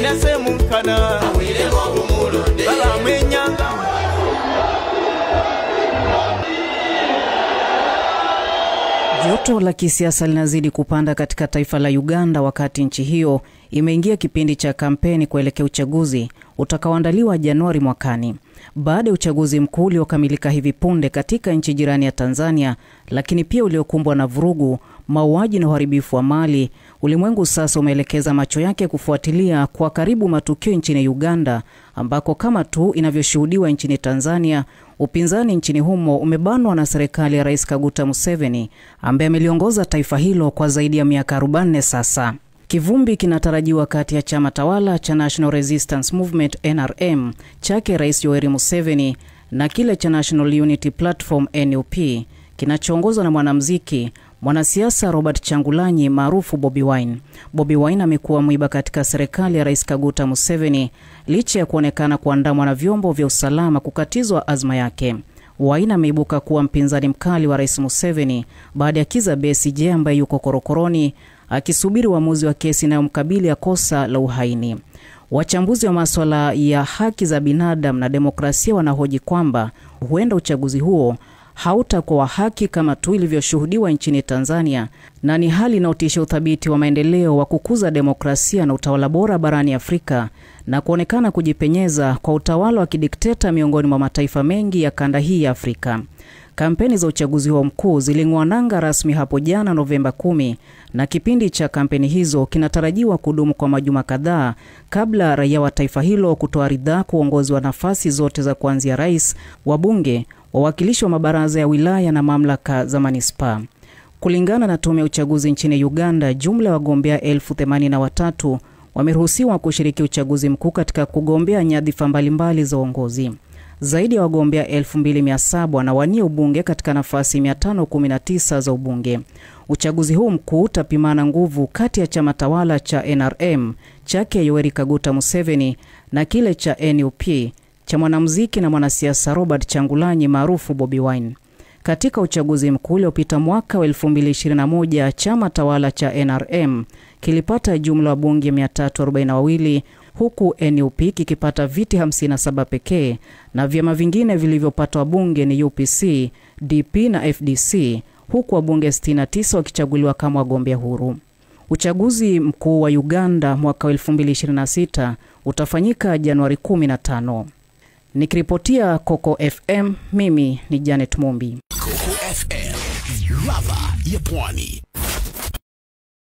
yasemukana baba mwenyanga. Joto la kisiasa linazidi kupanda katika taifa la Uganda wakati nchi hiyo imeingia kipindi cha kampeni kuelekea uchaguzi utakaoandaliwa Januari mwakani. Baada ya uchaguzi mkuu uliokamilika hivi punde katika nchi jirani ya Tanzania, lakini pia uliokumbwa na vurugu, mauaji na uharibifu wa mali, ulimwengu sasa umeelekeza macho yake kufuatilia kwa karibu matukio nchini Uganda, ambako kama tu inavyoshuhudiwa nchini Tanzania, upinzani nchini humo umebanwa na serikali ya Rais Kaguta Museveni ambaye ameliongoza taifa hilo kwa zaidi ya miaka 40 sasa. Kivumbi kinatarajiwa kati ya chama tawala cha National Resistance Movement NRM chake Rais Yoweri Museveni na kile cha National Unity Platform NUP kinachoongozwa na mwanasiasa Robert Kyagulanyi maarufu Bobi Wine. Bobi Wine amekuwa mwiba katika serikali ya Rais Kaguta Museveni licha ya kuonekana kuandamwa na vyombo vya usalama kukatizwa azma yake. Wine ameibuka kuwa mpinzani mkali wa Rais Museveni baada ya Kizza Besigye ambaye yuko korokoroni akisubiri uamuzi wa kesi inayomkabili ya kosa la uhaini. Wachambuzi wa masuala ya haki za binadamu na demokrasia wanahoji kwamba huenda uchaguzi huo hautakuwa haki kama tu ilivyoshuhudiwa nchini Tanzania, na ni hali inayotisha uthabiti wa maendeleo wa kukuza demokrasia na utawala bora barani Afrika na kuonekana kujipenyeza kwa utawala wa kidikteta miongoni mwa mataifa mengi ya kanda hii ya Afrika. Kampeni za uchaguzi huo mkuu ziling'oa nanga rasmi hapo jana Novemba 10, na kipindi cha kampeni hizo kinatarajiwa kudumu kwa majuma kadhaa kabla raia wa taifa hilo kutoa ridhaa kuongozi wa nafasi zote za kuanzia rais, wabunge, wawakilishi wa mabaraza ya wilaya na mamlaka za manispaa. Kulingana na tume ya uchaguzi nchini Uganda, jumla ya wagombea 83 wameruhusiwa kushiriki uchaguzi mkuu katika kugombea nyadhifa mbalimbali za uongozi. Zaidi ya wagombea 2700 wanawania ubunge katika nafasi 519 za ubunge. Uchaguzi huu mkuu utapimana nguvu kati ya chama tawala cha NRM chake Yoweri Kaguta Museveni na kile cha NUP cha mwanamuziki na mwanasiasa Robert Kyagulanyi maarufu Bobi Wine. Katika uchaguzi mkuu uliopita mwaka wa 2021, chama tawala cha NRM kilipata jumla wabunge 342 huku NUP kikipata viti 57 pekee, na vyama vingine vilivyopata wabunge ni UPC, DP na FDC, huku wabunge 69 wakichaguliwa kama wagombea huru. Uchaguzi mkuu wa Uganda mwaka wa 2026 utafanyika Januari 15. Nikiripotia Coco FM, mimi ni Janet Mumbi. Coco FM, ladha ya pwani.